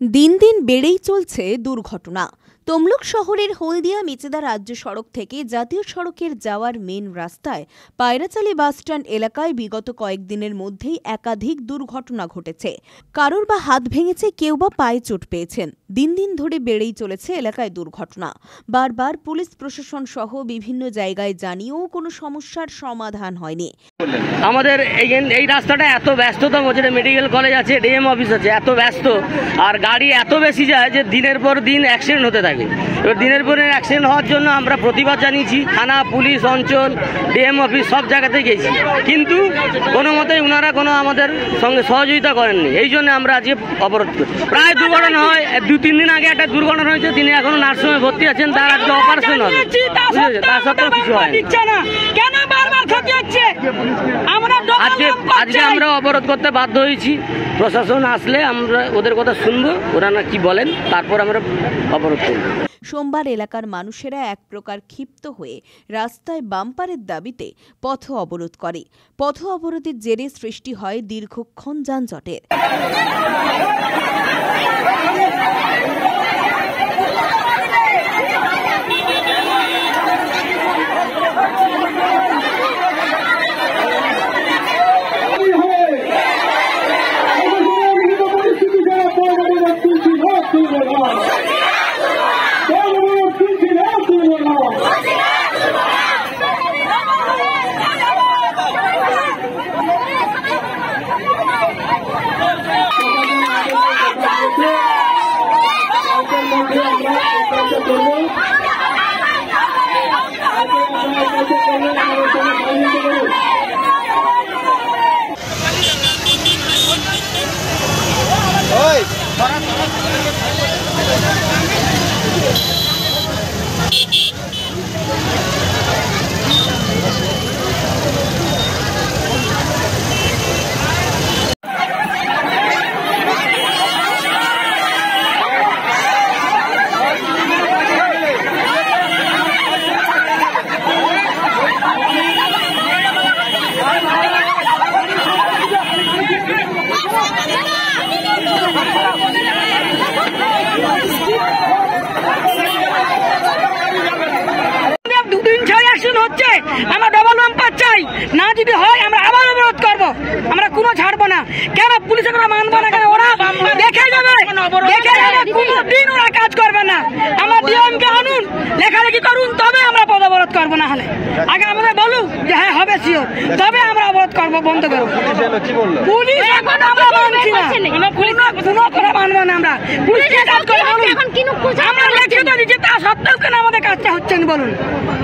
দিন দিন বেড়েই চলছে দুর্ঘটনা। তমলুক শহরের হলদিয়া মেচেদা রাজ্য সড়ক থেকে জাতীয় সড়কের যাওয়ার মেন রাস্তায় পায়রাচালি বাসস্ট্যান্ড এলাকায় বিগত কয়েকদিনের মধ্যেই একাধিক দুর্ঘটনা ঘটেছে। কারোর বা হাত ভেঙেছে, কেউ বা পায়ে চোট পেয়েছেন। দিন দিন ধরে বেড়েই চলেছে এলাকায় দুর্ঘটনা। বারবার পুলিশ প্রশাসন সহ বিভিন্ন জায়গায় জানিয়েও কোনো সমস্যার সমাধান হয়নি। আমাদের এই রাস্তাটা এত ব্যস্ততম, যেটা মেডিকেল কলেজ আছে, ডিএম অফিস আছে, এত ব্যস্ত আর গাড়ি এত বেশি যায় যে দিনের পর দিন অ্যাক্সিডেন্ট হতে থাকে। এবার দিনের পর দিন অ্যাক্সিডেন্ট হওয়ার জন্য আমরা প্রতিবাদ জানিয়েছি, থানা, পুলিশ, অঞ্চল, ডিএম অফিস সব জায়গাতে গেছি, কিন্তু কোনো মতেই ওনারা কোনো আমাদের সঙ্গে সহযোগিতা করেননি। এই জন্য আমরা আজকে অবরোধ করি। প্রায় দুর্ঘটনা হয়। 2-3 দিন আগে একটা দুর্ঘটনা হয়েছে, তিনি এখনো নার্সিংহোমে ভর্তি আছেন, তার আজকে অপারেশন হবে, তার সত্ত্বেও কিছু হয় না। আজকে আমরা অবরোধ করতে বাধ্য হয়েছি। প্রশাসন আসলে আমরা ওদের কথা শুনবো, ওরা না কি বলেন, তারপর আমরা অবরোধ করব। সোমবার এলাকার মানুষেরা এক প্রকার ক্ষিপ্ত হয়ে রাস্তায় বাম্পারের দাবিতে পথ অবরোধ করে। পথ অবরোধের জেরে সৃষ্টি হয় দীর্ঘক্ষণ যানজটের। আমরা ডবল বাম্পার চাই না, যদি হয় আমরা আবার অবরোধ করব। আমরা কোনো ছাড়বো না। কেন পুলিশের কথা মানবো না? কেন ওরা দেখে যাবে, কোনোদিন ওরা কাজ করবে না। আমরা ডিএমকে আনুন, লেখালেখি করুন, তবে আমরা পদ অবরোধ করবো। না হলে আগে আমাদের বলুন যে হ্যাঁ হবে শিওর, তবে আমরা অবরোধ করবো, বন্ধ করবো। পুলিশ এখন আমরা মানছি না, কোনো কথা মানবো না। আমরা পুলিশকে কাজ করে বলুন, আমরা লিখিত দিচ্ছি, তা সত্ত্বেও কেন আমাদের কাজটা হচ্ছে না বলুন?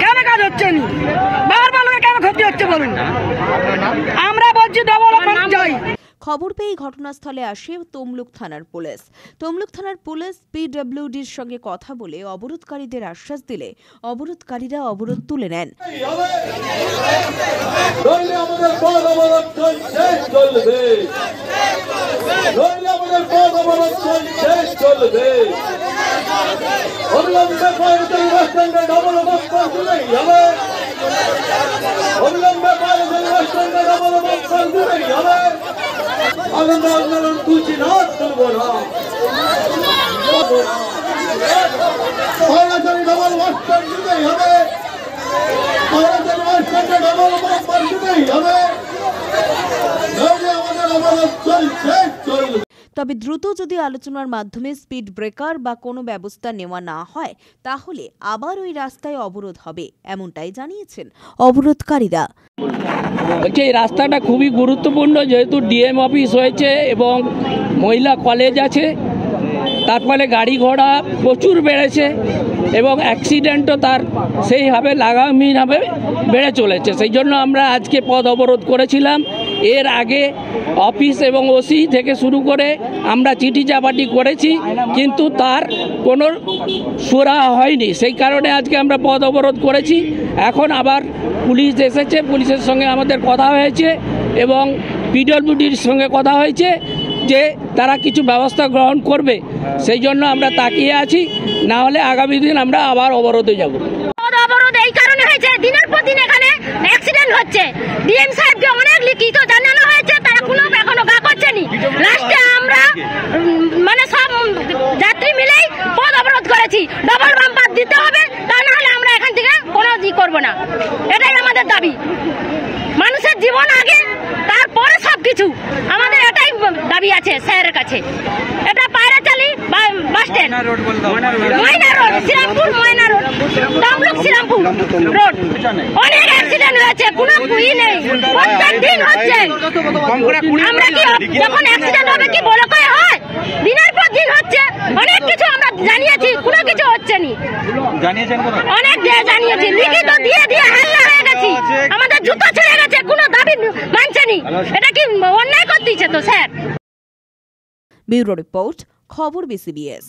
কেন কাজ হচ্ছে না? বারবার লোকে কেন ক্ষতি হচ্ছে বলুন? আমরা বলছি ডবল চাই। খবর পেয়ে ঘটনাস্থলে আসে তমলুক থানার পুলিশ। তমলুক থানার পুলিশ পিডব্লিউডির সঙ্গে কথা বলে অবরোধকারীদের আশ্বাস দিলে অবরোধকারীরা অবরোধ তুলে নেন। আন্দোলন তুলছি না, তুলবো না। ডবল বাসস্ট্যান্ড দিতেই হবে, বাসস্ট্যান্ডে ডবল বাম্পার দিতেই হবে। আমাদের অবরোধ চলছে, চলবে। তবে দ্রুত যদি আলোচনার মাধ্যমে স্পিড ব্রেকার বা কোনো ব্যবস্থা নেওয়া না হয়, তাহলে আবার ওই রাস্তায় অবরোধ হবে, এমনটাই জানিয়েছেন অবরোধকারীরা। এই রাস্তাটা খুবই গুরুত্বপূর্ণ, যেহেতু ডিএম অফিস হয়েছে এবং মহিলা কলেজ আছে, তার ফলে গাড়ি ঘোড়া প্রচুর বেড়েছে এবং অ্যাক্সিডেন্টও তার সেইভাবে লাগামহীনভাবে বেড়ে চলেছে। সেই জন্য আমরা আজকে পথ অবরোধ করেছিলাম। এর আগে অফিস এবং ওসি থেকে শুরু করে আমরা চিঠি চাপাটি করেছি, কিন্তু তার কোনো সুরাহা হয়নি। সেই কারণে আজকে আমরা পথ অবরোধ করেছি। এখন আবার পুলিশ এসেছে, পুলিশের সঙ্গে আমাদের কথা হয়েছে এবং পিডব্লিউডির সঙ্গে কথা হয়েছে যে তারা কিছু ব্যবস্থা গ্রহণ করবে। সেই জন্য আমরা তাকিয়ে আছি, না হলে আগামী দিন আমরা আবার অবরোধে যাব। অবরোধ এই কারণে হয়েছে, দিনের পর দিন এখানে অ্যাক্সিডেন্ট হচ্ছে। ডিএম সাহেবকে অনেক লিখিত জানানো হয়েছে, তারা কোনো এখনো গা করছেনি। লাস্টে আমরা মানে সব দাবি, মানুষের জীবন আগে, তারপরে সবকিছু। আমাদের এটাই দাবি আছে স্যারের কাছে। এটা পায়রাচালি বাস স্ট্যান্ড, ময়না রোড, শ্রীরামপুর ময়না রোড, তমলুক শ্রীরামপুর রোড। অনেক অ্যাক্সিডেন্ট হয়েছে, কোনো ই নেই, প্রত্যেক দিন হচ্ছে। আমরা কি যখন অ্যাক্সিডেন্ট হবে কি বলে কয়ে হয়? দিনের পর দিন হচ্ছে। অনেক কিছু আমরা জানিয়েছি, কোনো কিছু হচ্ছে নি। অনেক জানিয়েছি, লিখিত দিয়ে দিয়ে হাল্লা হয়ে গেছি, আমাদের জুতো ছেড়ে গেছে, কোনো দাবি মানছে নি। এটা কি অন্যায় করতেছে তো স্যার? ব্যুরো রিপোর্ট, খবর BCBS।